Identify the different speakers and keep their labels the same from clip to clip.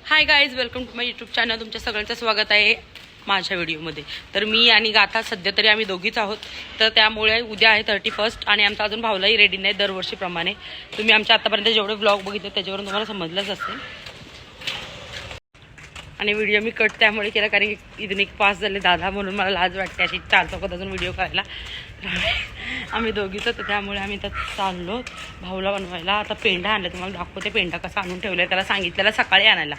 Speaker 1: High guys, welcome to my YouTube channel. तुमच्या सगळ्यांचं स्वागत आहे माझ्या व्हिडिओमध्ये. तर मी आणि गाथा सध्या तरी आम्ही दोघीच आहोत. तर त्यामुळे उद्या आहे 31 आणि आमचा अजून भाऊलाही रेडी नाही दरवर्षीप्रमाणे. तुम्ही आमच्या आतापर्यंत जेवढे ब्लॉग बघितले त्याच्यावरून तुम्हाला समजलंच असेल. आणि व्हिडिओ मी कट त्यामुळे केला कारण की इथून एक पास झाले दादा, म्हणून मला लाज वाटते अशी 4 चौकात अजून व्हिडिओ करायला. आम्ही दोघीच होतो त्यामुळे आम्ही तर चाललो भाऊला बनवायला. आता पेंडा आणला, तुम्हाला दाखवते पेंडा कसा आणून ठेवलाय. त्याला सांगितलेला सकाळी आणायला,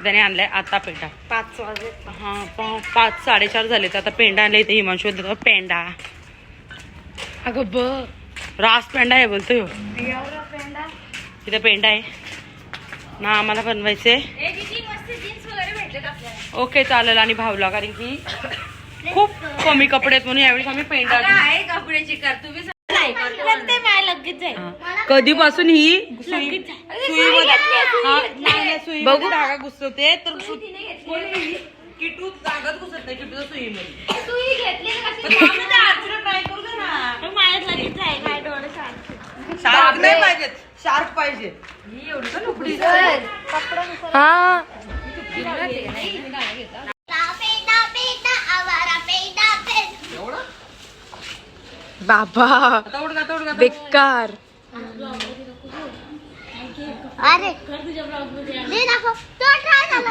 Speaker 1: त्याने आणलाय आता पेंडा 5 वाजले. हां 5 साडेचार झाले. तर आता पेंडा आणला. इथे हिमांशू होता पेंडा. अगं ब रास पेंडा आहे बोलतोय. इथे पेंडा आहे ना, आम्हाला बनवायचे. ओके चालेल. आणि भाऊला कारण की खूप कमी कपडे आहेत म्हणून यावेळी आम्ही पेंडा कधीपासून ही बघू धागा घुसवते तर किटू जागाच घुसत नाही. किटूचा सुई शार्प नाही पाहिजेत, शार्प पाहिजे. हा बाबा बेकार.
Speaker 2: अरे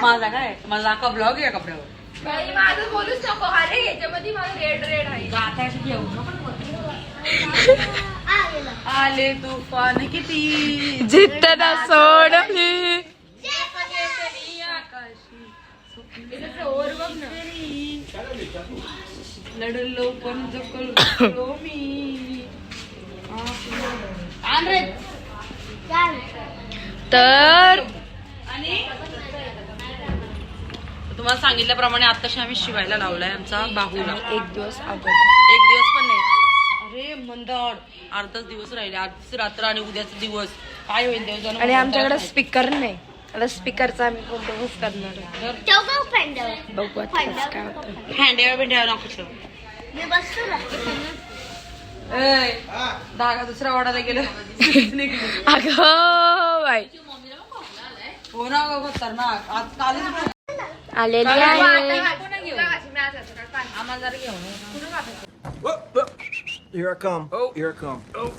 Speaker 1: माझा काय माझा का ब्लॉग आहे कपड्यावर.
Speaker 3: माझं बोलूच नको. अरे याच्यामध्ये मला रेड आहे.
Speaker 1: गाठाशी घेऊ आले तुफान किती
Speaker 2: जिट्टना सोडली
Speaker 1: लढलो पण जगलो मी.
Speaker 2: तर
Speaker 1: आणि तुम्हाला सांगितल्याप्रमाणे आताशी आम्ही शिवायला लावलाय आमचा बाहूला.
Speaker 2: एक दिवस
Speaker 1: एक दिवस पण नाही. अरे मंदार अर्धाच दिवस राहिले. आजची रात्र आणि उद्याचा दिवस काय होईल देवजान.
Speaker 2: आणि आमच्याकडे स्पीकर नाही. आता स्पीकरचा आम्ही बंदोबस्त करणार आहे. बघू आता कसं काय होतं.
Speaker 1: हँड्यावर भेंड्यावर नको ठेव. धागा दुसरा वाढायला गेलं.
Speaker 2: अगं बाई
Speaker 1: हो ना ग खतरनाक. आज कालच
Speaker 2: आलेली आहे.
Speaker 1: आम्हाला जरा घेऊन
Speaker 4: Here I come. Oh, here I come. Oh.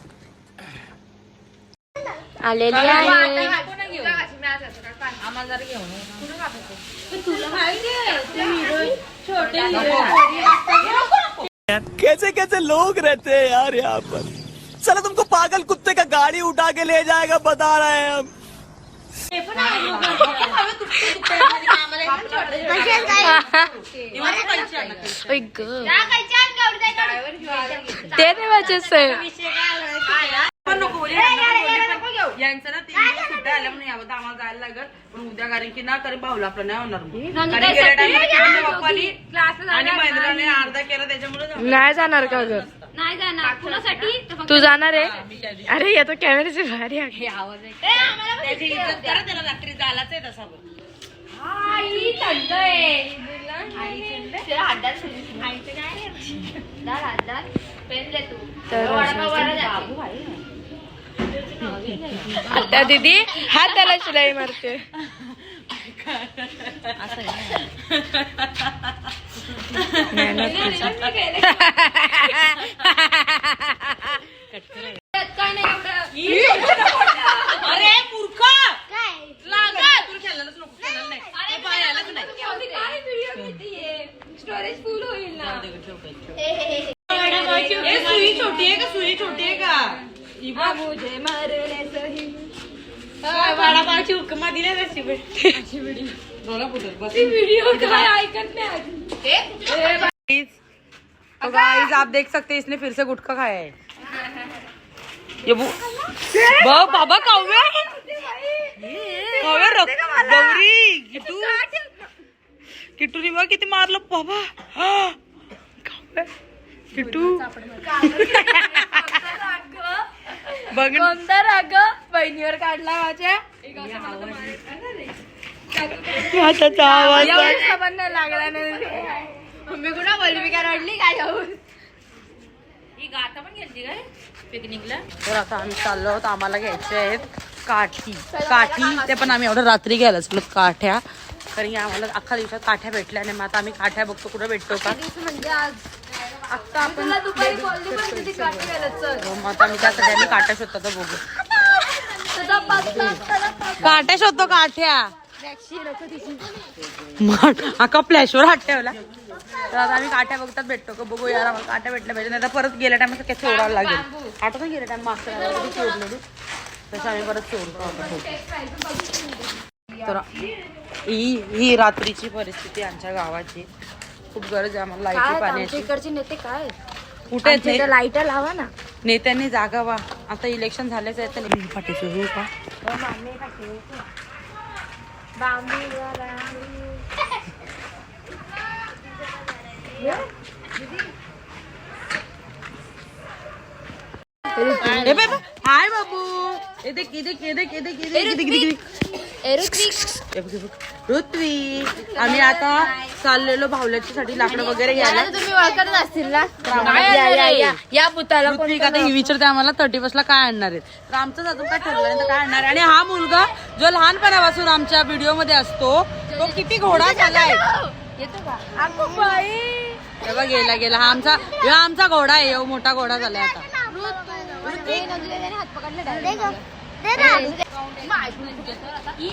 Speaker 2: आलेली आहे.
Speaker 1: आम्हाला जरा घेऊन
Speaker 4: कैसे कैसे लोग रहते हैं यार यहाँ पर. चलो तुमको पागल कुत्ते का गाड़ी उठा के ले जाएगा बता रहे हैं हम.
Speaker 2: ते नाही वाचायचं.
Speaker 1: यांचं ना 3 दिवस सुट्ट्या आल्या म्हणून यावं आम्हाला जायला लागल. पण उद्या कारण की ना कारण भाऊला आपलं नाही होणार. कारण गेल्या टाइमला पप्पानी आणि महेंद्राने अर्धा केला त्याच्यामुळे
Speaker 2: नाही जाणार का ग.
Speaker 3: नाही जाणार कुणासाठी.
Speaker 2: तू जाणार आहे. अरे या तो कॅमेऱ्याचे भारी आहे.
Speaker 1: त्याची इज्जत करा. त्याला रात्री जायलाच आहे तसा.
Speaker 3: आई थंड आहे.
Speaker 2: आता दीदी हात त्याला शिलाई मारते.
Speaker 1: अरे मूर्खा लागल तुला खेळायलाच नको. खेळायला नाही पाहायलाच नाही.
Speaker 3: स्टोरेज फुल होईल ना.
Speaker 1: सुई छोटी आहे का सुई छोटी आहे का.
Speaker 3: मुझे मारने सही
Speaker 1: वडापावची हुकमा दिल्या तशी
Speaker 3: व्हिडिओ काय ऐकत नाही.
Speaker 1: तो गाइस आप देख सकते हैं इसने फिर से गुटखा खाया है. ये बाबा काव्या काव्या गौरी किटू किटूनी बघ किती मारलं बाबा. काव्या किटू बघ
Speaker 2: कोणता राग बहिणीवर काढला माझ्या.
Speaker 1: हाताचा आवाज
Speaker 2: नाही लागला नाही. मम्मी कुणा बोलली काय रडली काय जाऊन.
Speaker 3: ही गाता पण घेतली काय पिकनिकला.
Speaker 1: तर आता आम्ही चाललो आहोत. आम्हाला घ्यायचे आहेत काठी ते पण आम्ही एवढं रात्री घ्यायला चलो काठ्या, कारण की आम्हाला अख्खा दिवसात काठ्या भेटल्या नाही. मग आता आम्ही काठ्या बघतो कुठं भेटतो का.
Speaker 3: म्हणजे आज आता आपण दुपारी बोलली पण किती काठी गेलं चल.
Speaker 1: मग आता आम्ही त्यासाठी आम्ही काठ्या शोधतो तर बघू. काठ्या शोधतो काठ्या. अख्खा फ्लॅशवर हात ठेवला. तर आता आम्ही काठ्या बघतात भेटतो का बघू यार. आम्हाला काठ्या भेटल्या पाहिजे, नाही तर परत गेल्या टाइम काय चोरायला लागेल. आता पण गेल्या टाइम मागच्या चोरलेली तसं आम्ही परत चोरतो. तर ही रात्रीची परिस्थिती आमच्या गावाची. खूप गरज आहे आम्हाला लाईटी पाण्याची.
Speaker 2: इकडचे नेते काय
Speaker 1: कुठे आहेत
Speaker 2: लाईट लावा ना.
Speaker 1: नेत्यांनी जागावा. आता इलेक्शन झालेच आहे तर पाठीचं हो का. हाय बाबू. ऋत्वी आम्ही आता चाललेलो भावल्याच्यासाठी लाकडं वगैरे घ्यायला.
Speaker 2: तुम्ही ओळखत असतील ना या बुताला.
Speaker 1: ऋत्विक आता ही विचारते आम्हाला 31ला काय आणणार आहेत. तर आमचंच अजून काय ठरलं नाही तर काय आणणार. आणि हा मुलगा जो लहानपणापासून आमच्या व्हिडिओ मध्ये असतो तो किती घोडा झालाय.
Speaker 2: येतो का
Speaker 1: तेव्हा गेला हा आमचा घोडा आहे. मोठा घोडा झालाय आता.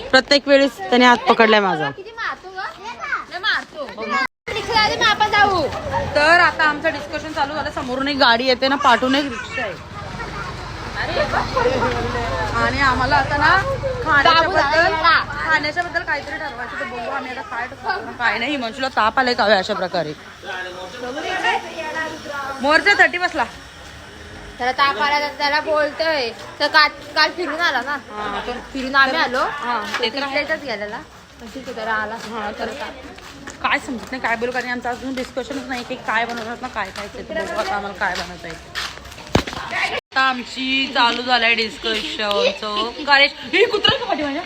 Speaker 1: प्रत्येक वेळेस त्याने हात पकडलाय माझा. तर आता आमचं डिस्कशन चालू झालं. समोरून एक गाडी येते ना, पाठवून एक रिक्षा आहे. आणि आम्हाला आता ना खाण्याच्या बद्दल काहीतरी ठरवायचं. तर बघू आम्ही आता काय ठरवतो काय नाही. हिमांशूला ताप आलाय का अशा प्रकारे. मोरचा 30 बसला.
Speaker 2: त्याला ताप आला त्याला बोलतोय तर काल फिरून आला ना. फिरून आम्ही आलो गेलेला त्याला आला.
Speaker 1: हा तर काय समजत नाही काय बोलू, कारण आमचं अजून डिस्कशनच नाही की काय बनवणार ना काय खायचं. तर बघू आता आम्हाला काय बनवता येईल. आता आमची चालू झालंय डिस्कशनचं. गणेश ही कुत्रा का पाठी माझ्या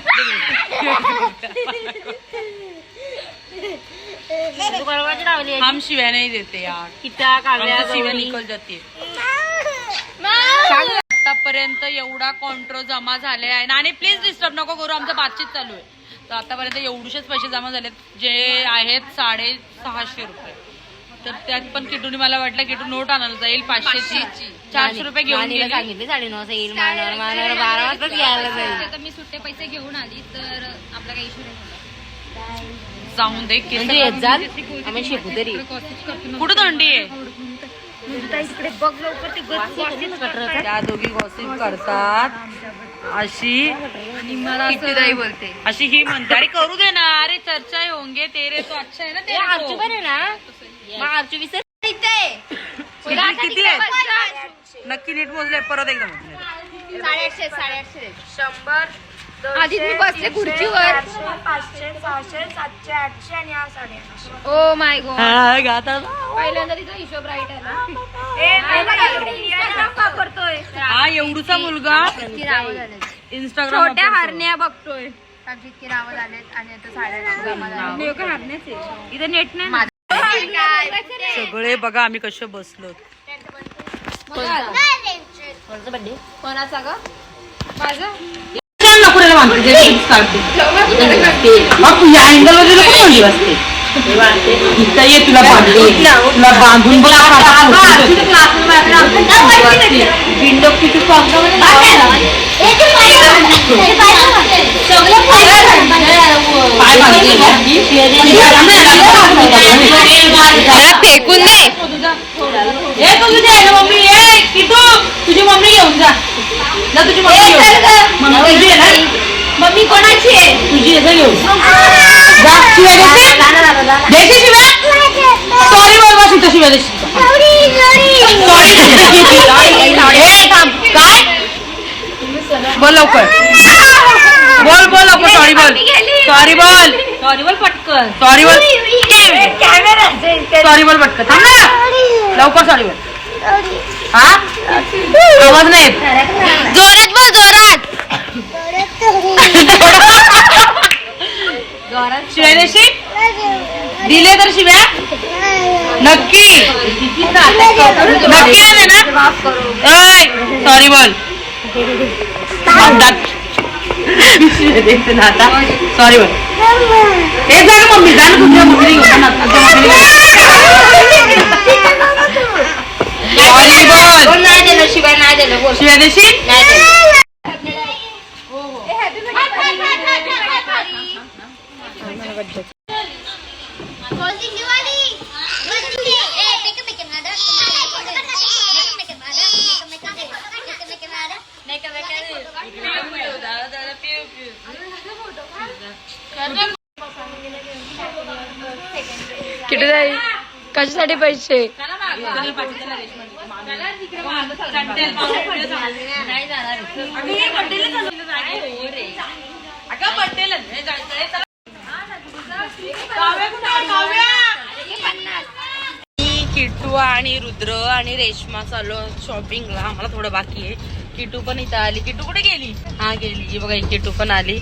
Speaker 1: हम शिव्या नाही देते यार. शिव्या निकल जाते. आतापर्यंत एवढा कॉन्ट्रो जमा झाले आहे. आणि प्लीज डिस्टर्ब नको करू, आमचं बातचीत चालू आहे. तर आतापर्यंत एवढेच पैसे जमा झालेत जे आहेत 650 रुपये. तर त्यात पण किटूने मला वाटलं किटू नोट आणायला जाईल 500ची. 400 रुपये घेऊन गेली.
Speaker 2: सांगितले 9:30 येईल. 12 वाजताच यायला जाईल.
Speaker 3: मी सुट्टे पैसे घेऊन आली तर आपला काही इश्यू नाही.
Speaker 1: जाऊन दे
Speaker 2: आम्ही शिकू तरी
Speaker 1: कुठं थंडी आहे.
Speaker 2: इकडे बघ लवकर ते
Speaker 1: त्या दोघी गॉसिप करतात अशी.
Speaker 2: कितीदाही बोलते
Speaker 1: अशी ही म्हणते अरे करू दे ना. अरे चर्चा होंगे तेरे तो अच्छा आहे ना. ते
Speaker 2: आरचू पण आहे ना. मग आरचू विसर
Speaker 1: किती आहे नक्की नीट मोजले परत एकदा.
Speaker 2: 850 100
Speaker 3: आधी मी बसले खुर्चीवर.
Speaker 2: 500 600 700 800 आणि 850.
Speaker 3: Oh my God. पहिल्यांदा तिचा हिशोब राईट आला.
Speaker 1: हा एवढूचा मुलगा इंस्टाग्राम
Speaker 3: छोट्या हरण्या बघतोय.
Speaker 2: इतकी नावं झालेत आणि आता 850
Speaker 3: हरण्याचे इथं नेट नाही.
Speaker 1: सगळे बघा आम्ही कसे बसलो.
Speaker 3: कोणाचा ग माझा.
Speaker 1: तुला बांधून
Speaker 2: फेकून दे.
Speaker 1: मम्मी तुझी मम्मी घेऊन जा. तुझी
Speaker 2: मम्मी कोणाची आहे
Speaker 1: तुझी घेऊन सॉरी बोल बस इथं शिवाय काय बोल लवकर बोल लवकर. सॉरी बोल पटकन. सॉरी बोल पटकन. थांब ना लवकर. सॉरी बोल. हा आवाज नाही येत.
Speaker 2: जोरात बोल जोरात.
Speaker 1: शिवाय देशी दिले तर शिव्या नक्की नाही ना. सॉरी बोल. आता सॉरी बोल हे जा ना मम्मी जा ना तुझ्या मम्मीने घेऊन जा ना सॉरी बोल
Speaker 2: नाही दिलं शिवाय नाही दिलं बोल
Speaker 1: शिवाय देशील
Speaker 2: नाही दिलं
Speaker 3: किती जाईल कशासाठी पैसे
Speaker 1: किट्टू आणि रुद्र आणि रेश्मा चालू शॉपिंगला. आम्हाला थोडं बाकी आहे. किट्टू पण इथं आली. किट्टू कुठे गेली? हा गेली बघा. किट्टू पण आली.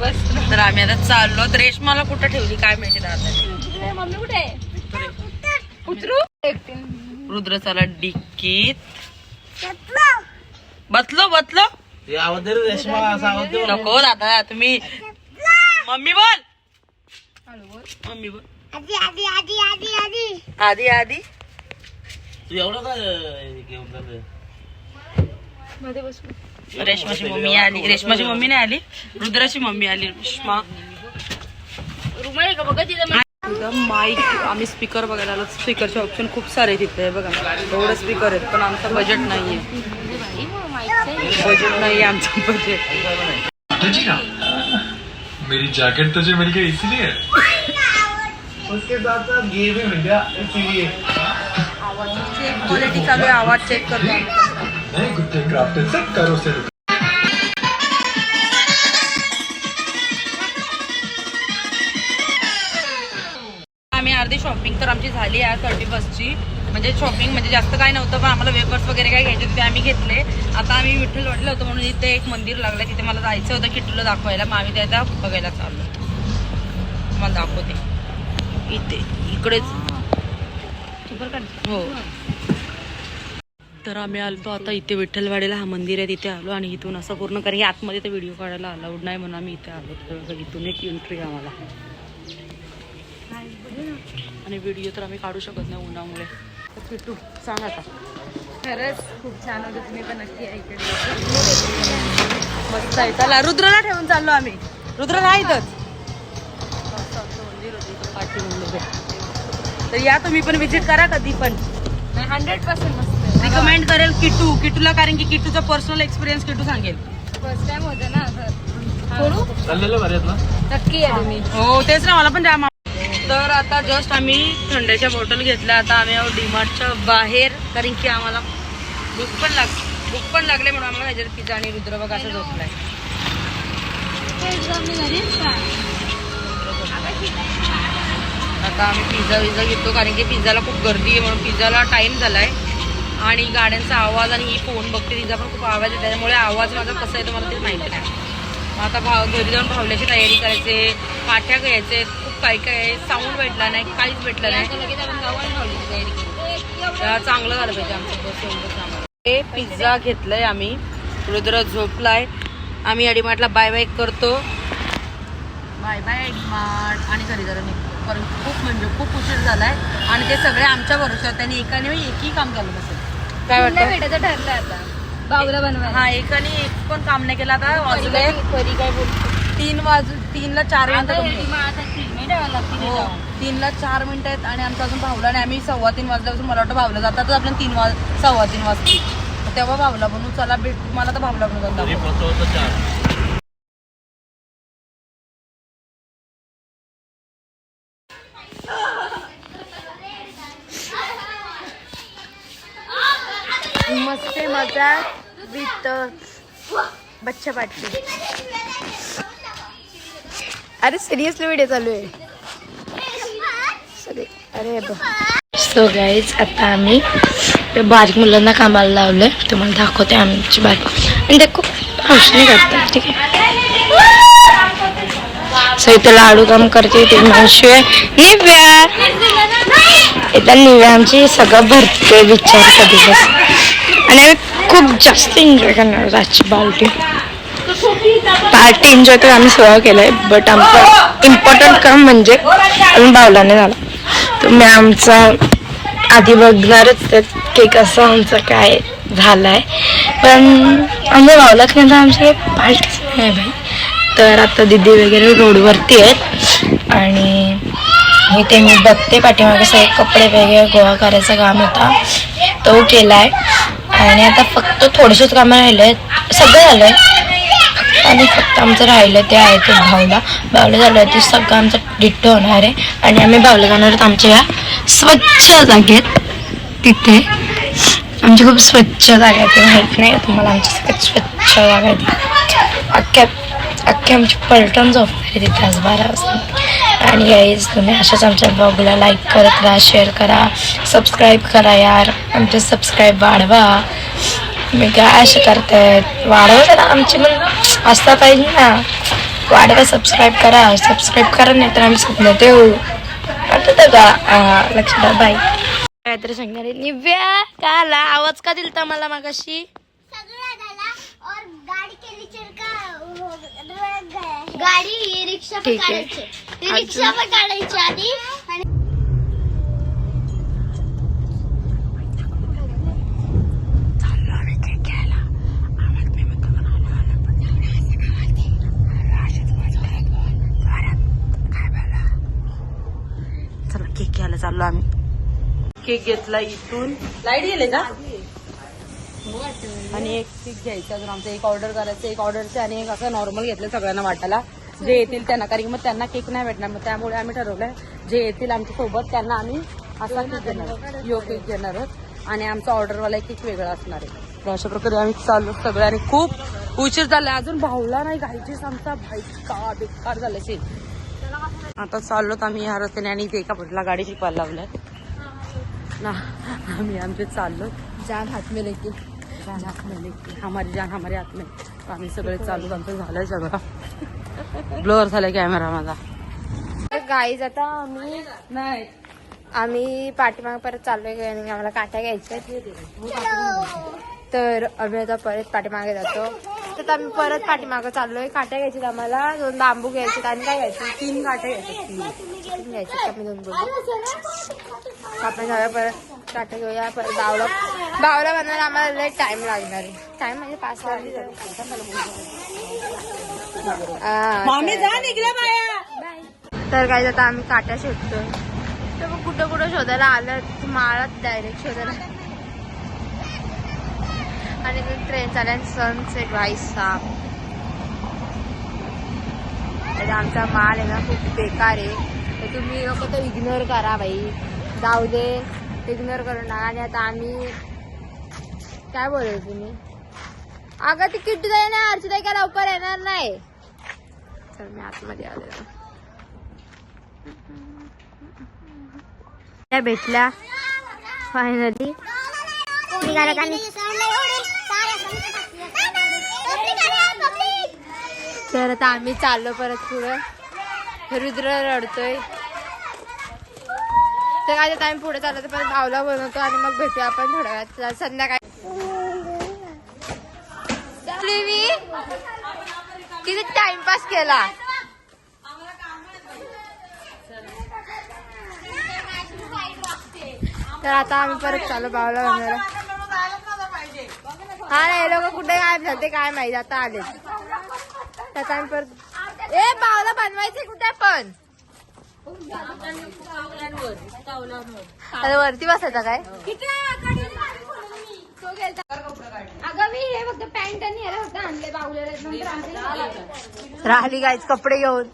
Speaker 1: बस तर आम्ही आता चाललो. रेश्माला कुठं ठेवली काय माहिती दादा.
Speaker 3: मम्मी कुठे उतरू
Speaker 1: रुद्र चला डिक्कीत बसलो नको दादा तुम्ही मम्मी बोल मम्मी बोल आधी आधी
Speaker 4: एवढं काय घेऊन
Speaker 3: मध्ये बसू
Speaker 1: रेश्माची मम्मी आली. रेश्माची मम्मी नाही आली. रुद्राची मम्मी आली. रेश्मा
Speaker 2: रुमाल आहे का बघा तिथं
Speaker 1: माईक आम्ही स्पीकर बघायला आलो. स्पीकरचे ऑप्शन खूप सारे तिथे बघा. एवढं स्पीकर आहेत पण आमचं बजेट नाहीये. बजेट नाहीये आमचं बजेट.
Speaker 5: मेरी जैकेट तुझे मिल गई इसलिए
Speaker 4: उसके साथ साथ ये भी मिल गया इसीलिए.
Speaker 1: चेक क्वालिटी चालू आहे. आवाज चेक करतो आम्ही.
Speaker 5: नए कुत्ते क्राफ्टेड से करो से
Speaker 1: आम्ही अर्धी शॉपिंग तर आमची झाली आहे 31ची. म्हणजे शॉपिंग म्हणजे जास्त काय नव्हतं पण आम्हाला वेफर्स वगैरे काय घ्यायचे ते आम्ही घेतले. आता आम्ही विठ्ठल वाटलं होतं म्हणून इथे एक मंदिर लागलं. तिथे मला जायचं होतं किट्टूला दाखवायला. मग आम्ही त्याचा बघायला चाललो. तुम्हाला दाखवते इथे इकडेच हो. तर आम्ही आलो आता इथे विठ्ठलवाडीला. हा मंदिर आहे तिथे आलो आणि इथून असं पूर्ण कारण की आतमध्ये तर व्हिडिओ काढायला अलाउड नाही म्हणून आम्ही इथे आलो. तर इथून एक एंट्री आम्हाला आणि व्हिडिओ तर आम्ही काढू शकत नाही उन्हामुळे. तर किट्टू सांग आता.
Speaker 3: खरंच खूप छान होतं तुम्ही पण नक्की ऐकलं.
Speaker 1: मस्त आहे. चला रुद्रला ठेवून चाललो आम्ही. रुद्र नाही इथंच तर या तुम्ही पण विजिट करा कधी पण.
Speaker 3: 100% मस्त
Speaker 1: रिकमेंड करेल किट्टूला कारण की किट्टूचा पर्सनल एक्सपिरियन्स किट्टू सांगेल.
Speaker 3: फर्स्ट टाइम होतं ना असं
Speaker 4: चाललेलं बरेच ना.
Speaker 3: नक्की आहे तुम्ही.
Speaker 1: हो तेच ना मला पण जाम. तर आता जस्ट आम्ही थंड्याच्या बॉटल घेतल्या. आता आम्ही डीमार्टच्या बाहेर कारण की आम्हाला भूक पण लागले म्हणून आम्हाला ह्याच्यात पिझ्झा आणि रुद्र बघा असं झोपलाय. आता आम्ही पिझ्झा घेतो कारण की पिझ्झाला खूप गर्दी आहे म्हणून पिझ्झाला टाइम झालाय. आणि गाड्यांचा आवाज आणि ही फोन बघते तिचा पण खूप आवाज आहे त्याच्यामुळे आवाज माझा कसा येतो मला ते माहिती नाही. आता घरी जाऊन भावल्याची तयारी करायचे. पाठ्या घ्यायचे खूप काय काय. साऊंड भेटला नाही काहीच भेटलं नाही. चांगलं झालं पाहिजे आमचं बस एवढं सामान. हे पिझ्झा घेतलंय आम्ही. रुद्र झोपलाय. आम्ही अडीमार्टला बाय बाय करतो. बाय बाय अडीमार्ट आणि घरी जरा निघतो कारण खूप म्हणजे खूप उशीर झालाय आणि ते सगळे आमच्या भरोश्यावर. त्यांनी एकाने एकही काम केलं नसेल. काय वाटतं
Speaker 3: भेटायचं ठरलं आता बाऊला बनवायला.
Speaker 1: हा एकाने एक पण काम नाही केलं. आता वाजले
Speaker 3: परी काय बोलतो
Speaker 1: 3ला 4 मिनिटं. 3ला 4 मिनिटं आहेत आणि आमचा अजून भावला नाही. आम्ही 3:15 वाजल्यापासून मला वाटतं भावलं जातातच आपल्याला 3:15 वाजतील. तेव्हा भावला बनवू. चला भेट मला तर भावला बनवतात.
Speaker 3: मस्त मजा विथ बच्चा पार्टी. अरे सिरियसली व्हिडिओ चालू आहे. अरे सो गाईज आता आम्ही बारीक मुलांना कामाला लावलंय. तुम्हाला दाखवते आमची बारीक. आणि देखो हौशने करतात ठीक आहे. सो इथं लाडू काम करते ते शिवाय निव्या इथं निव्या आमची सगळं भरते विचार कधी. आणि खूप जास्त एन्जॉय करणार आहोत आजची पार्टी एन्जॉय तर आम्ही सगळं केलंय, बट आमचं इम्पॉर्टंट काम म्हणजे आम्ही बावलाने झाला. तुम्ही आमचा आधी बघणारच की कसं आमचं काय झालंय, पण आम्ही बावलात नंतर आमची पार्टीच नाही भाई. तर आता दीदी वगैरे रोडवरती आहेत आणि इथे मी बघते पाठीमागे सगळे कपडे वगैरे गोळा करायचा काम होता तो केलाय आणि आता फक्त थोडेसेच कामं राहिले आहेत, सगळं झालंय आणि फक्त आमचं राहिलं ते आहे ते बावलं झालं ते सगळं आमचं डिट्टो होणार आहे आणि आम्ही बावलं जाणार आहोत आमच्या या स्वच्छ जागेत. तिथे आमची खूप स्वच्छ जागा आहे, ते माहीत नाही तुम्हाला, आमची सगळ्यात स्वच्छ जागा आहे ती. अख्खी आमची पलटण झोपणार आहे तिथे आज 12 वाजता. आणि गाईज तुम्ही अशाच आमच्या ब्लॉगला लाईक करत राहा, शेअर करा, सबस्क्राईब करा यार, आमचे सबस्क्राईब वाढवा. तुम्ही काय असे करतायत, वाढवा ना, आमची पण असता पाहिजे ना, वाढवा, सबस्क्राईब करा नाही तर आम्ही स्वप्न देऊ वाटतं का. लक्षात बाय. काहीतरी सांगणार आहे निव्या, काला आवाज का दिलता मला मागाशी?
Speaker 2: गाडी रिक्षा पण काढायची, रिक्षा पण काढायची आधी.
Speaker 1: चला केक घ्यायला चाललो आम्ही. केक घेतला इथून, लाईट गेले का, आणि एक केक घ्यायचा अजून आमचं, एक ऑर्डर करायचं, एक ऑर्डरचे आणि एक असं नॉर्मल घेतलं सगळ्यांना वाटायला, जे येतील त्यांना, कारण की मग त्यांना केक नाही भेटणार, मग त्यामुळे आम्ही ठरवलंय जे येतील आमच्या सोबत त्यांना आम्ही असा केक देणार, यो केक देणार आहोत आणि आमचा ऑर्डरवाला एक केक वेगळा असणार आहे. तर अशा प्रकारे आम्ही चाललो सगळे आणि खूप उशीर झालाय, अजून भावला नाही, घायचीच आमचा भाई का बेकार झालं ते. आता चाललोत आम्ही ह्या रस्त्याने आणि इथे एका पटला गाडी शिकवायला लावल्या ना, आम्ही आमचे चाललो,
Speaker 2: जान हात में लेके,
Speaker 1: जान हात में लेके, हमारी जान हमारे हात में. आम्ही सगळे चालू, आमचं झालंय सगळं, ब्लर झालाय कॅमेरा माझा.
Speaker 2: गाईज आता आम्ही पाठीमागे परत चाललोय आणि आम्हाला काट्या घ्यायच्या, तर आम्ही आता परत पाठीमागे जातो. तर आम्ही परत पाठीमागे चाललोय, काट्या घ्यायचे आम्हाला, 2 बांबू घ्यायचे आणि काय घ्यायचे, 3 काट्या घ्यायचे, 3 घ्यायचे. आम्ही 2 बोलतो आपण जाऊया, परत काट्या घेऊया, परत बावला बनवायला आम्हाला लय टाइम लागणार आहे, टाइम म्हणजे 5 वाजले. तर काय आता आम्ही काट्या शोधतोय, तर मग कुठं शोधायला आलं, माळात डायरेक्ट शोधायला, आणि ट्रेन चालल्या सनसेट भाई साप. आमचा माल आहे ना खूप बेकार आहे, तर तुम्ही लोक तो इग्नोर करा भाई, जाऊ दे, इग्नोर करू नका. आणि आता आम्ही काय बोलू, तुम्ही अगं ती किट्टू जाई ना, अर्चुताई काय लवकर येणार नाही. तर मी आतमध्ये आले, त्या भेटल्या फायनली. तर आता आम्ही चाललो परत पुढं, रुद्र रडतोय. तर काय आता आम्ही पुढे चाललो, तर परत बावला बनवतो आणि मग भेटूया आपण थोड्या वेळात संध्याकाळी. किती टाइमपास केला. तर आता आम्ही परत चालू बावला बनवायला. हा ना, हे लोक कुठे गायब झाले काय माहिती, आता आले. त्यात आम्ही परत बावला बनवायचे कुठे पण, आता वरती बसायचा काय. अगं मी हे फक्त पॅन्ट आणि ह्याला फक्त आणले बावलेला, राहिली गायच कपडे घेऊन.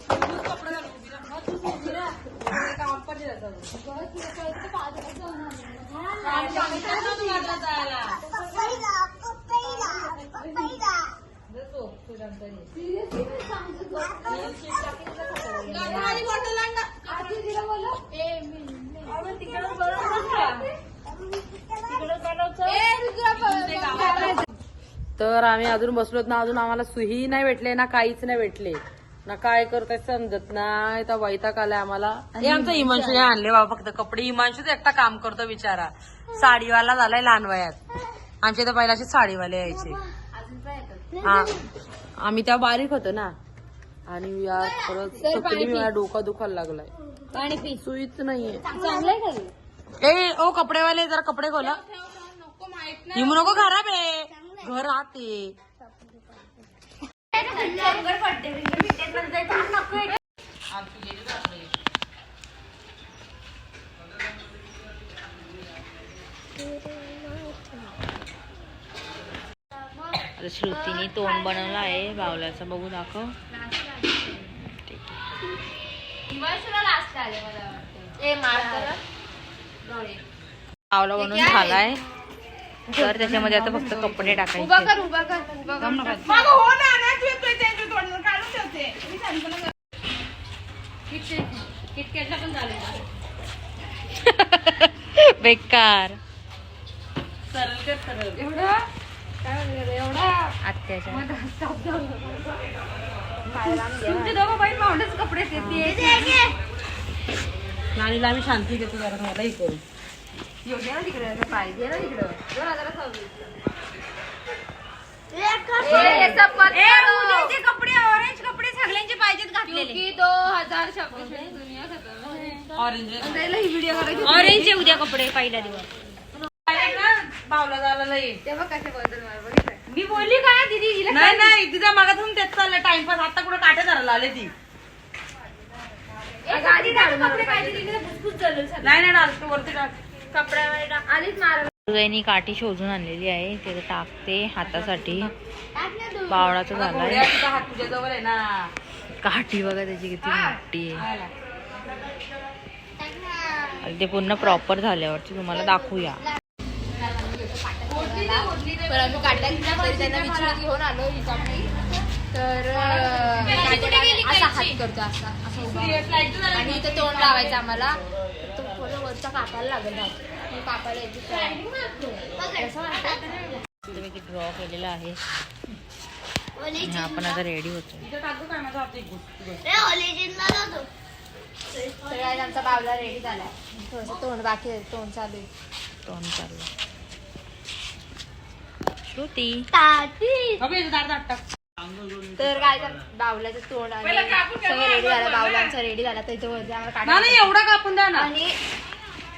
Speaker 1: तर आम्ही अजून बसलोत ना, अजून आम्हाला सुही नाही भेटले ना, काहीच नाही भेटले ना, काय करताय समजत नाही. तर वैताग आलाय आम्हाला. हे आमचं हिमांशूने आणले बाबा फक्त कपडे, हिमांशूच एकटा काम करतो बिचारा, साडीवाला झालाय लहान वयात. आमच्या तर पहिला असे साडीवाले यायचे. हा आम्ही त्या बारीक होतो ना. आणि या परत थकली मी, डोकं दुखायला लागलाय.
Speaker 2: पाणी पी.
Speaker 1: सुईच नाहीये.
Speaker 2: चांगलंय खाली.
Speaker 1: ए ओ कपडेवाले जरा कपडे खोला. येऊ नको, खराब आहे घर आते. श्रुतीने तोंड बनवलं आहे बावल्याचं, बघू दाखव. बावला बनवून झालाय, तर त्याच्यामध्ये आता फक्त कपडे टाकायचे. बेकार कपडे नानीला आम्ही शांती देतो जरा, मला हे करू
Speaker 2: योग्य ना तिकडे पाहिजे ना तिकडं. 2026 कपडे ऑरेंज कपडे सगळ्यांचे पाहिजेत घातलेले. 2026 ऑरेंज उद्या कपडे पहिला दिवस.
Speaker 1: बावला झाला
Speaker 2: तेव्हा कशा बद्दल
Speaker 1: मी बोलली काय दीदी? नाही तिचा मागातून तेच चाललं टाइमपास. आता कुठं काटे धरायला आले ती.
Speaker 2: कपडे पाहिजे
Speaker 1: नाही डालतो वरती टाक.
Speaker 2: कपड्यामध्ये आधीच मार.
Speaker 3: दुर्गाईनी काठी शोधून आणलेली आहे, ते टाकते हातासाठी. बावळाचं झालाय.
Speaker 1: हात तुझ्या जवळ आहे ना.
Speaker 3: काठी बघा त्याची किती मोठी आहे. आणि ते पूर्ण प्रॉपर झाल्यावरती तुम्हाला दाखवूया.
Speaker 2: पण आम्ही काढल्या तरी त्यांना विचारून घेऊन आलो हिच्याकडे. तर असा हात करतो असा उभा. आणि इथं तोंड लावायचं आम्हाला. तो पूर्ण वरचा कापायला लागेल. कापायला
Speaker 3: ड्रॉ केलेला आहे. आपण आता रेडी होतो.
Speaker 2: सगळ्या आमचा बावला रेडी झालाय. थोडंसं तोंड बाकी आहे, तोंड चालू आहे.
Speaker 3: तोंड चाललं. श्रुती
Speaker 2: तर काय बावल्याचं तोंड आणि सगळं रेडी झालं. बावलांचा रेडी झाला तर इथे वरती आम्हाला काढायला.
Speaker 1: एवढा कापून द्या ना.
Speaker 2: आणि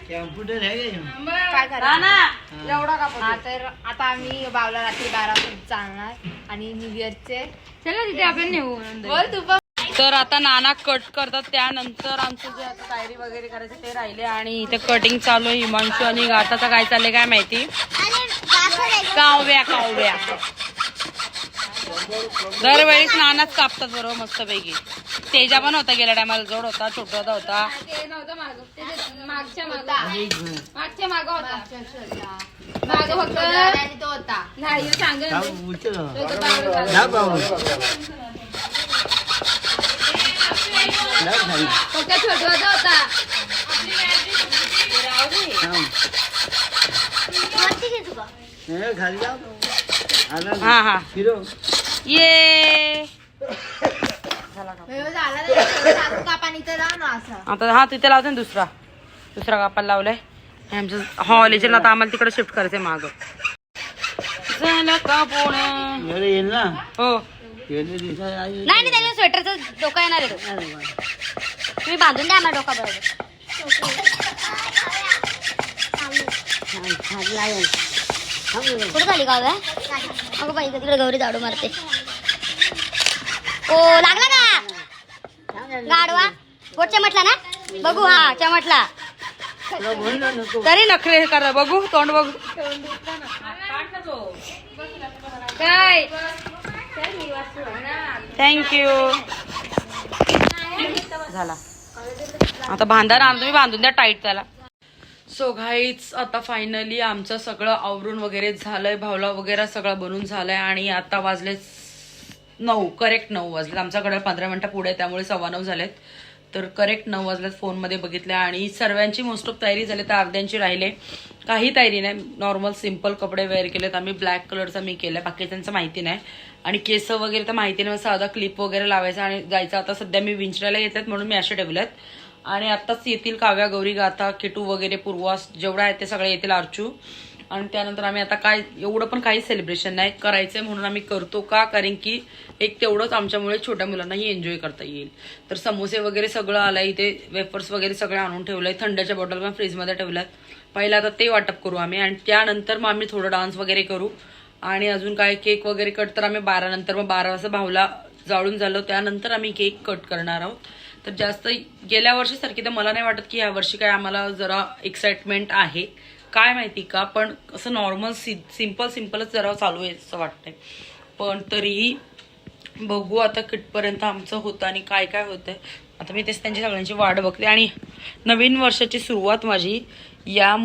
Speaker 2: काय करायचं
Speaker 1: एवढा कापून.
Speaker 2: हा तर आता आम्ही बावला रात्री 12 वाजता चालणार. आणि न्यू इयरचे चला तिथे आपण नेऊ. बोल तू पण.
Speaker 1: तर आता नाना कट करतात, त्यानंतर आमचं जे आता तयारी वगैरे करायचं ते राहिले. आणि इथे कटिंग चालू आहे. हिमांशू आणि गाताचं काय चाललंय काय माहिती. काव्या दरवेळेस नानाच कापतात बरोबर मस्तपैकी. तेजा पण होता, गेल्या टायमाला जोड होता, छोटा होता.
Speaker 2: मागच्या माग होता. माग फक्त आणि तो होता. नाही सांगेल फक्त छोटा होता.
Speaker 1: हा हा ये आता. हा तिथे लावते ना दुसरा कापायला लावलाय. आमचं हॉल याच्या आता आम्हाला तिकडे शिफ्ट करायचंय माग. झालं का हो
Speaker 2: नाही त्याच्या स्वेटरचा डोका येणार आहे. तुम्ही बांधून द्या आम्हाला डोका बरोबर. कुठे झाली गाव आहे अगं बाई, तिकडे गौरी झाडू मारते. ओ लागला का गाडवा? पोट चमटला ना? बघू. हा चमटला
Speaker 1: तरी नखरे करा. बघू तोंड बघू
Speaker 2: काय.
Speaker 1: थँक्यू. झाला आता बांधा ना. तुम्ही बांधून द्या टाईट त्याला. सो गाईज आता फायनली आमचं सगळं आवरून वगैरे झालंय. भावला वगैरे सगळं बनून झालंय. आणि आता वाजले 9, करेक्ट 9 वाजलेत. आमच्याकडे 15 मिनिटं पुढे, त्यामुळे 9:15 झालेत. तर करेक्ट 9 वाजलेत. फोनमध्ये बघितलं आणि सर्वांची मोस्ट ऑफ तयारी झाली, तर अर्ध्यांची राहिले. काही तयारी नाही, नॉर्मल सिम्पल कपडे वेअर केलेत आम्ही. ब्लॅक कलरचा मी केलाय, बाकीच्यांचं माहिती नाही. आणि केस वगैरे तर माहिती नाही, साधा क्लिप वगैरे लावायचा आणि जायचं. आता सध्या मी विंचरायला घेतल्यात म्हणून मी असे ठेवल्यात. आणि आत्ताच येतील काव्या, गौरी, गाथा, किटू वगैरे, पूर्वास जेवढा आहे ते सगळे येतील. अर्चू आणि त्यानंतर आम्ही आता काय एवढं पण काही सेलिब्रेशन नाही करायचंय म्हणून आम्ही करतो का, कारण की एक तेवढंच आमच्यामुळे छोट्या मुलांनाही एन्जॉय करता येईल. तर समोसे वगैरे सगळं आलंय इथे, वेफर्स वगैरे सगळं आणून ठेवलंय, थंडाच्या बॉटल पण फ्रीजमध्ये ठेवल्यात. पहिला आता ते वाटप करू आम्ही आणि त्यानंतर मग आम्ही थोडं डान्स वगैरे करू. आणि अजून काय केक वगैरे कट तर आम्ही 12 नंतर, मग 12 वाजता भाऊला जाळून झालं त्यानंतर आम्ही केक कट करणार आहोत. तर जास्त गेल्या वर्षीसारखी तर मला नाही वाटत की ह्या वर्षी काय आम्हाला जरा एक्साइटमेंट आहे, काय माहिती का, पण असं नॉर्मल सिम्पलच जरा चालू आहे असं वाटतंय. पण तरीही बघू आता कितपर्यंत आमचं होतं आणि काय काय होतंय. आता मी तेच त्यांची सगळ्यांची वाट बघते. आणि नवीन वर्षाची सुरुवात माझी या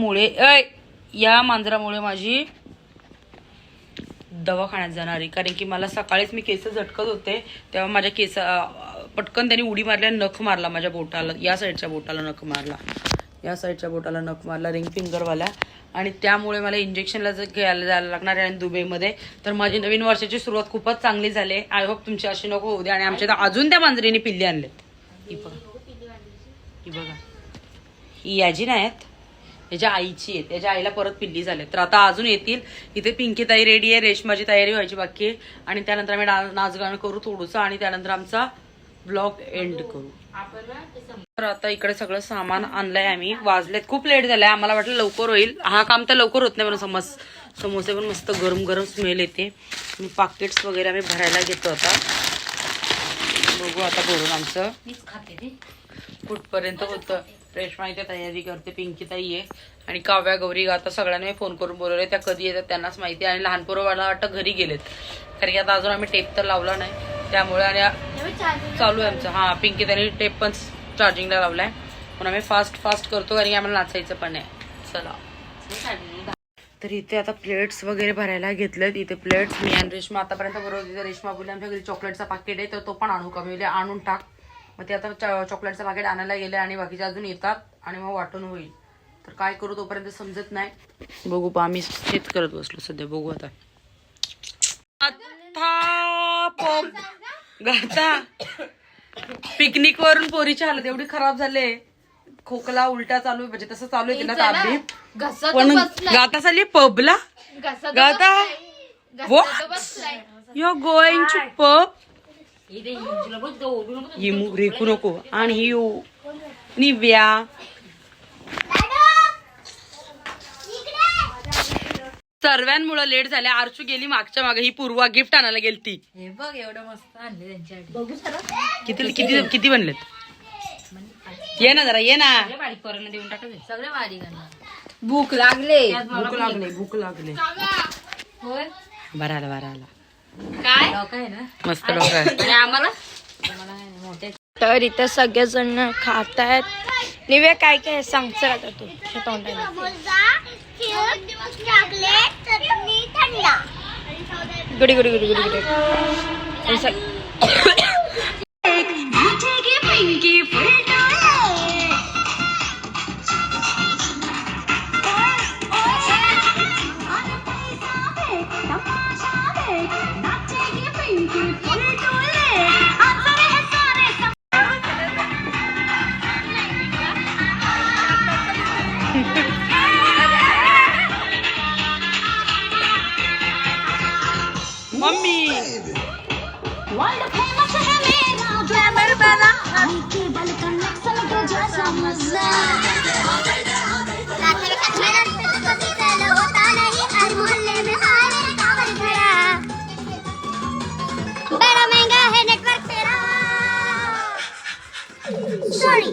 Speaker 1: मांजरामुळे माझी दवाखान्यात जाणारी, कारण की मला सकाळीच मी केस झटकत होते तेव्हा माझ्या केस पटकन त्यांनी उडी मारल्या, नख मारला माझ्या बोटाला, या साईडच्या बोटाला नख मारला रिंग फिंगरवाला. आणि त्यामुळे मला इंजेक्शनला घ्यायला जायला लागणार आहे आणि दुबईमध्ये. तर माझी नवीन वर्षाची सुरुवात खूपच चांगली झाली आहे. आय होप तुमची अशी नको होऊ दे. आणि आमच्या तर अजून त्या मांजरीने पिल्ली आणलेत. ही बघा, ही याची नाही आहेत, त्याच्या आईची आहे, त्याच्या आईला परत पिल्ली झाले. तर आता अजून येतील. इथे पिंकी ताई रेडी आहे, रेशमाची तयारी व्हायची बाकी आहे. आणि त्यानंतर आम्ही नाच गाणं करू थोडंसं आणि त्यानंतर आमचा ब्लॉग एंड करू. तर आता इकडे सगळं सामान आणलंय आम्ही. वाजलेत, खूप लेट झालाय, आम्हाला वाटलं लवकर होईल. हा काम तर लवकर होत नाही, पण समोसे पण मस्त गरम गरम स्मेल येते. पाकिट्स वगैरे आम्ही भरायला घेतो आता. बघू आता भरून आमचं कुठपर्यंत होतं. रेशमा इथे तयारी करते, पिंकी ताई आहे आणि काव्या गौरी आता सगळ्यांनी फोन करून बोलवले. त्या कधी येतात त्यांनाच माहिती. आणि लहान पोरं मला वाटतं घरी गेलेत, कारण की आता अजून आम्ही टेप तर लावला नाही त्यामुळे. आणि चालू आहे आमचं. हा, पिंकी ताईने टेप पण चार्जिंगला लावलाय. पण आम्ही फास्ट करतो कारण की आम्हाला नाचायचं पण आहे. चला, तर इथे आता प्लेट्स वगैरे भरायला घेतलेत. इथे प्लेट्स मी आणि रेशमा आतापर्यंत बरोबर. तिथे रेशमा बोलली आमच्या घरी चॉकलेटचा पाकिट आहे तर तो पण आणू का, मी आणून टाक. मग ते आता चॉकलेटचं पाकिट आणायला गेले आणि बाकीचे अजून येतात आणि मग वाटून होईल. तर काय करू तोपर्यंत समजत नाही. बघू पा, आम्ही हेच करत बसलो सध्या. बघू आता पिकनिक वरून पोरीची हालत एवढी खराब झाले, खोकला उलट्या चालू म्हणजे तसं चालू आहे तिला ताप. पण गाता चालली पबला, गाता यू गोइंग टू पब, रेकू नको. आणि ही निव्या सर्वांमुळे लेट झाले. आरचू गेली मागच्या मागे, ही पूर्वा गिफ्ट आणायला गेली ती.
Speaker 2: हे बघ एवढं मस्त आणले त्यांच्यासाठी. बघू
Speaker 1: किती बनलेत? ये ना जरा, ये ना.
Speaker 2: देऊन टाकले सगळे बारीक. भूक लागले. होय,
Speaker 1: बरं आला
Speaker 2: काय आहे ना,
Speaker 1: मस्त डोकं आहे.
Speaker 2: आम्हाला
Speaker 3: तर इथे सगळेजण खात आहेत. निव्या काय काय सांग, चल आता तू तोंडाला. गुडी गुडी गुडी गुडी गुडी.
Speaker 1: मम्मी
Speaker 6: बड़ा महंगा है नेटवर्क तेरा. सॉरी.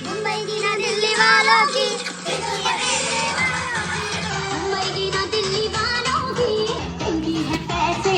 Speaker 6: मुंबई की ना दिल्ली वालों की, मुंबई की ना दिल्ली वालों की, इनकी है पैसे.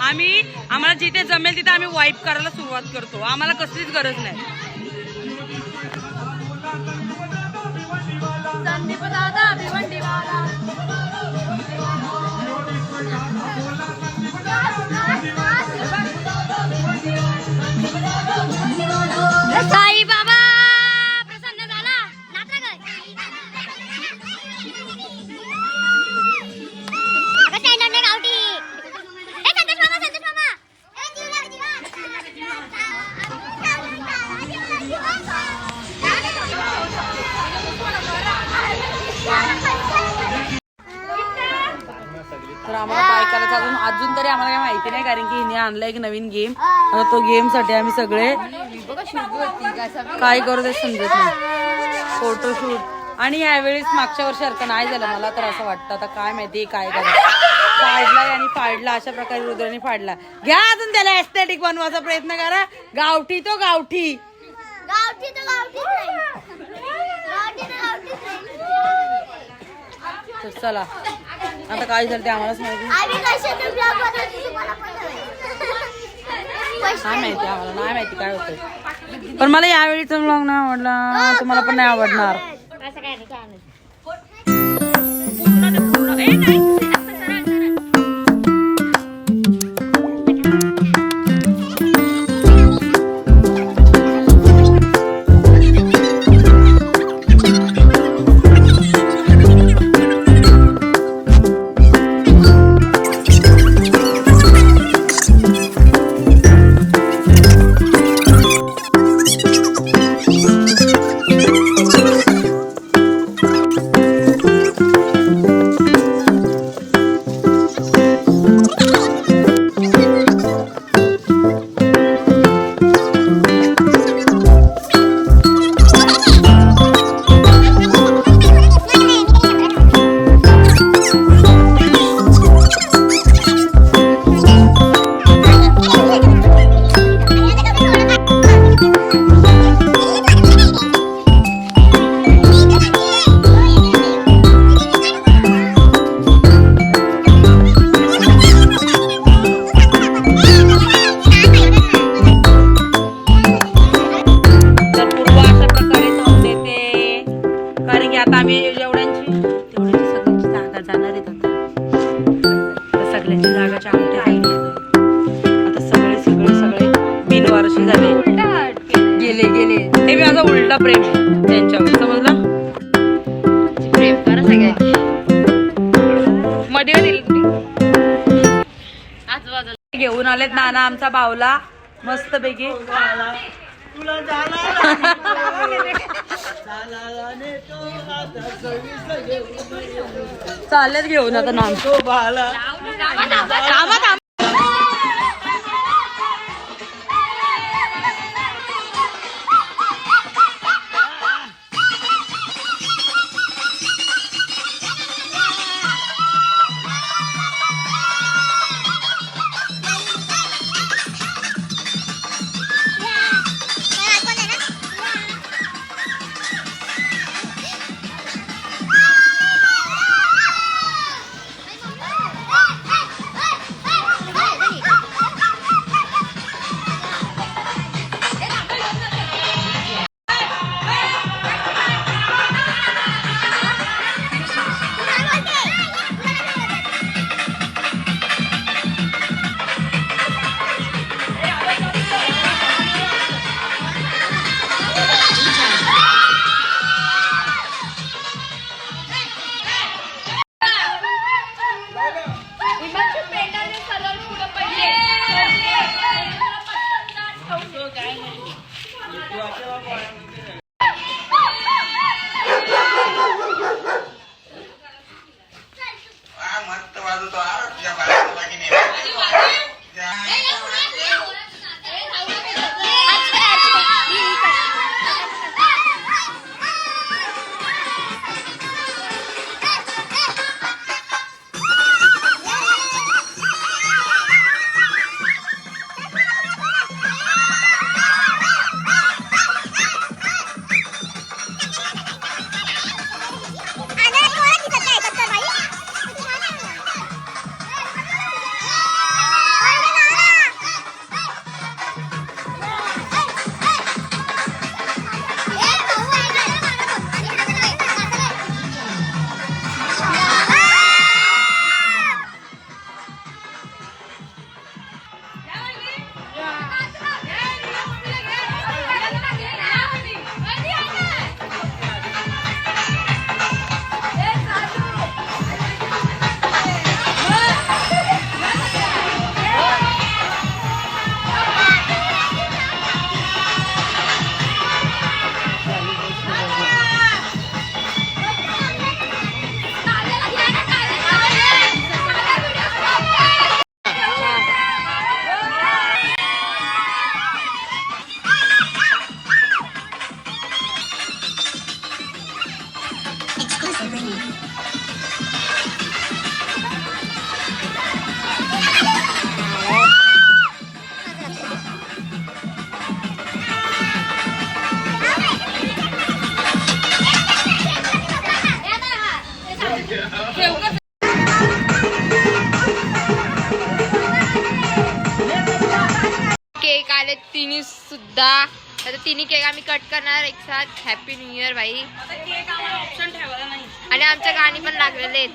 Speaker 1: आम्हाला जिथे जमेल तिथे आम्ही वाईप करायला सुरुवात करतो. आम्हाला कसलीच गरज नाही.
Speaker 2: संदीप दादा भिवंडीवाला.
Speaker 6: साई बाबा प्रसन्न झाला. नाचा गं. अगं स्टँडर्ड नाही गावठी. ए संतोष मामा, संतोष मामा.
Speaker 1: तर आम्हाला काय करायचं अजून तरी आम्हाला काय माहिती नाही, कारण की हिने आणला एक नवीन गेम. आता तो गेम साठी आम्ही सगळे काय करू ते समजत नाही. फोटोशूट आणि यावेळेस मागच्या वर्षी सारखं नाही झालं मला तर असं वाटतं. आता काय माहिती काय करायचं. फाडला आणि फाडला अशा प्रकारे रुद्राने फाडला. घ्या अजून त्याला एस्थेटिक बनवायचा प्रयत्न करा. गावठी तो गावठी.
Speaker 6: गावठी तर गावठी नाही. गावठी तर गावठी
Speaker 1: तर चला आता काय झालं ते आम्हालाच माहिती. काय माहिती आम्हाला नाही माहिती काय होतं. पण मला यावेळीचा व्लॉग नाही आवडला. तुम्हाला पण नाही आवडणार.
Speaker 6: असं काय नाही.
Speaker 1: प्रेम त्यांच्यावर समजलं.
Speaker 2: प्रेम करा सगळ्यांनी.
Speaker 1: मध्ये आजूबाजूला घेऊन आलेत नाना आमचा बावला मस्त पैकी. चाललेत घेऊन आता नाम.
Speaker 2: पियुष सुद्धा. आता तिन्ही केक आम्ही कट करणार एक साथ. हॅपी न्यू इयर बाई.
Speaker 1: ऑप्शन ठेवायला नाही.
Speaker 2: आणि आमच्या गाणी पण लागलेले आहेत.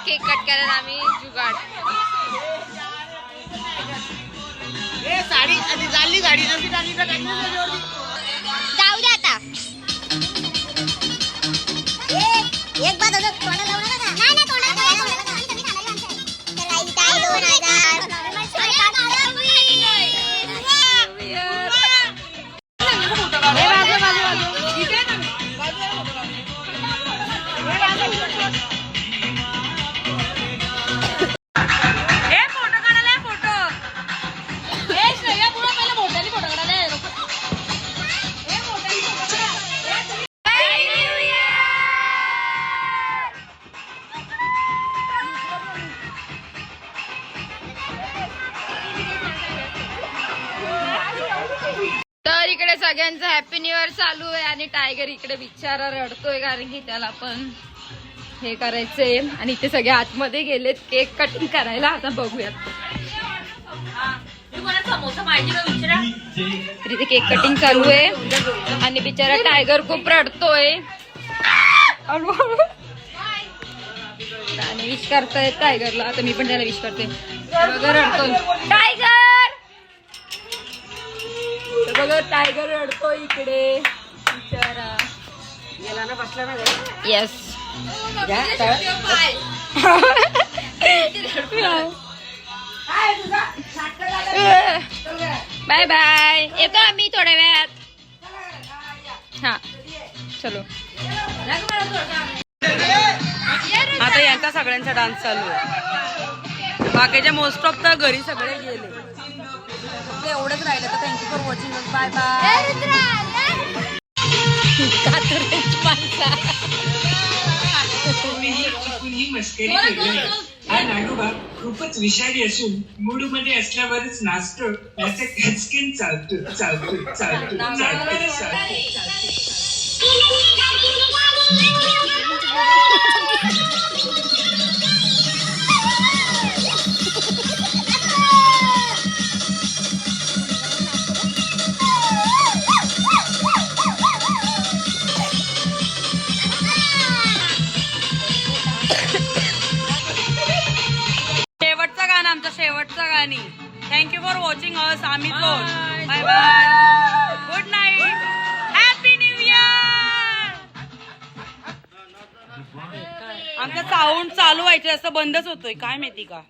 Speaker 2: केक कट करायला आम्ही जुगाड.
Speaker 6: जाऊ दे आता. एक बात होतं तोंडाला लावू नका. नाही नाही तोंडाला लावू नका. आम्ही खाणारी माणसं आहे. तर राईस आहे 2000.
Speaker 2: तर इकडे सगळ्यांचं हॅपी न्यू इयर चालू आहे आणि टायगर इकडे बिचारा रडतोय कारण की त्याला पण हे करायचंय. आणि इथे सगळे आतमध्ये गेलेत केक कटिंग करायला. आता बघूयात. इथे केक कटिंग चालू आहे आणि बिचारा टायगर खूप रडतोय. आणि विश करतायत टायगरला. आता मी पण त्याला विश करते. बघा रडतोय टायगर. बघा टायगर रडतोय इकडे बिचारा. Yes bye bye. येतो आम्ही थोड्या वेळात. हा चलो.
Speaker 1: आता यांचा सगळ्यांचा डान्स चालू आहे. बाकीचे मोस्ट ऑफ तर घरी सगळे गेले. एवढंच राहिलं. तर thank you for watching. Bye bye.
Speaker 7: ही मस्करी केली. हा नागोबा खूपच विषारी असून मूड मध्ये असल्यावरच नाचतो. याचं खचकीन चालतो चालतो चालतो चालतो चालतो.
Speaker 1: शेवटचं गाणं आमचं शेवटचं गाणी. थँक्यू फॉर वॉचिंग अस. आम्ही bye bye. Good night. Happy new year. आमचं साऊंड चालू व्हायचं असं बंदच होतोय काय माहिती का.